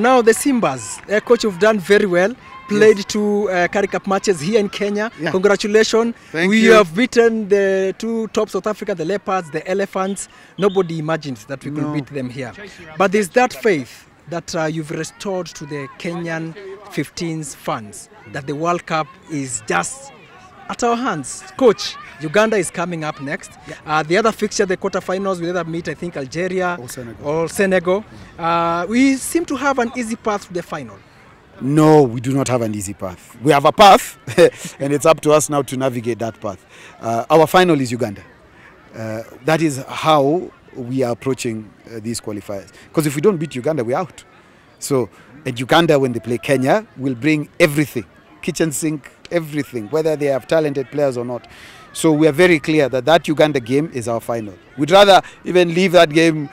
Now the Simbas, coach, you've done very well. Played two Currie Cup matches here in Kenya. Yeah. Congratulations. We have beaten the two top South Africa, the Leopards, the Elephants. Nobody imagined that we could beat them here. But there's that faith that you've restored to the Kenyan 15s fans, that the World Cup is just at our hands. Coach, Uganda is coming up next. The other fixture, the quarterfinals, we either meet, I think, Algeria or Senegal. We seem to have an easy path to the final. No, we do not have an easy path. We have a path, and it's up to us now to navigate that path. Our final is Uganda. That is how we are approaching these qualifiers. Because if we don't beat Uganda, we're out. So, at Uganda, when they play Kenya, will bring everything, kitchen sink, everything, whether they have talented players or not. So we are very clear that that Uganda game is our final. We'd rather even leave that game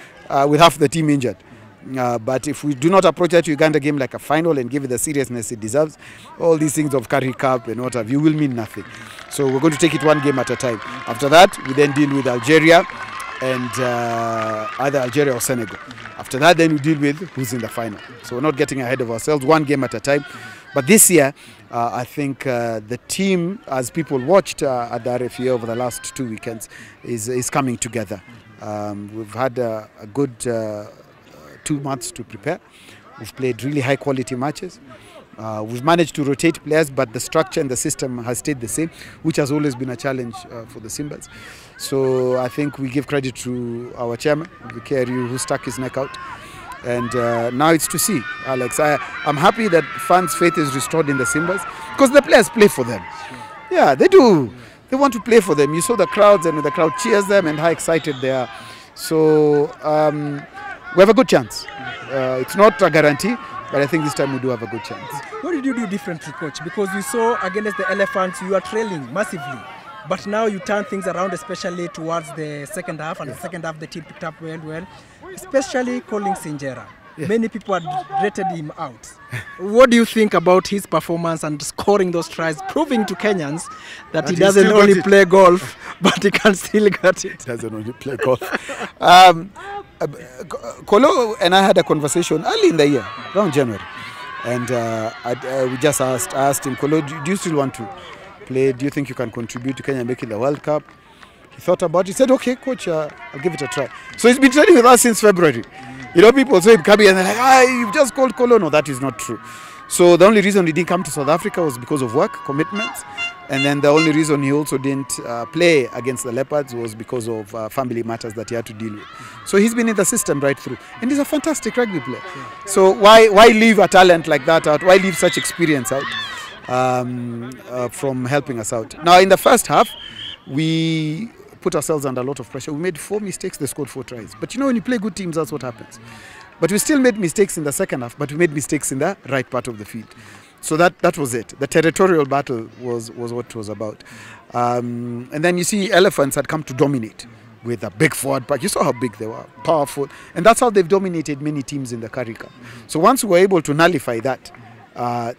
with half the team injured. But if we do not approach that Uganda game like a final and give it the seriousness it deserves, all these things of Currie Cup and what have you will mean nothing. So we're going to take it one game at a time. After that, we then deal with Algeria and either Algeria or Senegal. After that, then we deal with who's in the final. So we're not getting ahead of ourselves, one game at a time. But this year, I think the team, as people watched at the RFA over the last 2 weekends, is coming together. We've had a good 2 months to prepare. We've played really high quality matches. We've managed to rotate players, but the structure and the system has stayed the same, which has always been a challenge for the Simbas. So I think we give credit to our chairman, the KRU, who stuck his neck out. And now it's to see, Alex. I'm happy that fans' faith is restored in the Simbas because the players play for them. Yeah, they do. They want to play for them. You saw the crowds, and the crowd cheers them and how excited they are. So we have a good chance. It's not a guarantee, but I think this time we do have a good chance. What did you do differently, coach? Because we saw against the Elephants, you are trailing massively. But now you turn things around, especially towards the second half. And the second half, the team picked up well. Especially calling Sinjera. Many people had rated him out. What do you think about his performance and scoring those tries, proving to Kenyans that he doesn't only play golf, but he can still get it? Doesn't only play golf. Kolo and I had a conversation early in the year, around January. And we just asked him, Kolo, do you still want to play? Do you think you can contribute to Kenya and make it the World Cup? He thought about it. He said, okay, coach, I'll give it a try. So he's been training with us since February. You know, people say, Kabi, and they're like, you've just called Kolo. No, that is not true. So the only reason he didn't come to South Africa was because of work, commitments. And then the only reason he also didn't play against the Leopards was because of family matters that he had to deal with. So he's been in the system right through. And he's a fantastic rugby player. So why leave a talent like that out? Why leave such experience out from helping us out? Now, in the first half, we put ourselves under a lot of pressure. We made 4 mistakes, they scored 4 tries. But you know, when you play good teams, that's what happens. But we still made mistakes in the second half, but we made mistakes in the right part of the field. So that was it. The territorial battle was what it was about. And then you see Elephants had come to dominate with a big forward pack. You saw how big they were, powerful. And that's how they've dominated many teams in the Currie Cup. So once we were able to nullify that,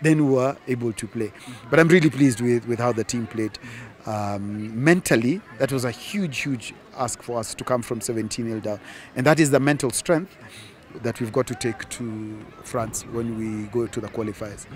then we were able to play. But I'm really pleased with how the team played. Mentally, that was a huge ask for us to come from 17-0 down. And that is the mental strength that we've got to take to France when we go to the qualifiers.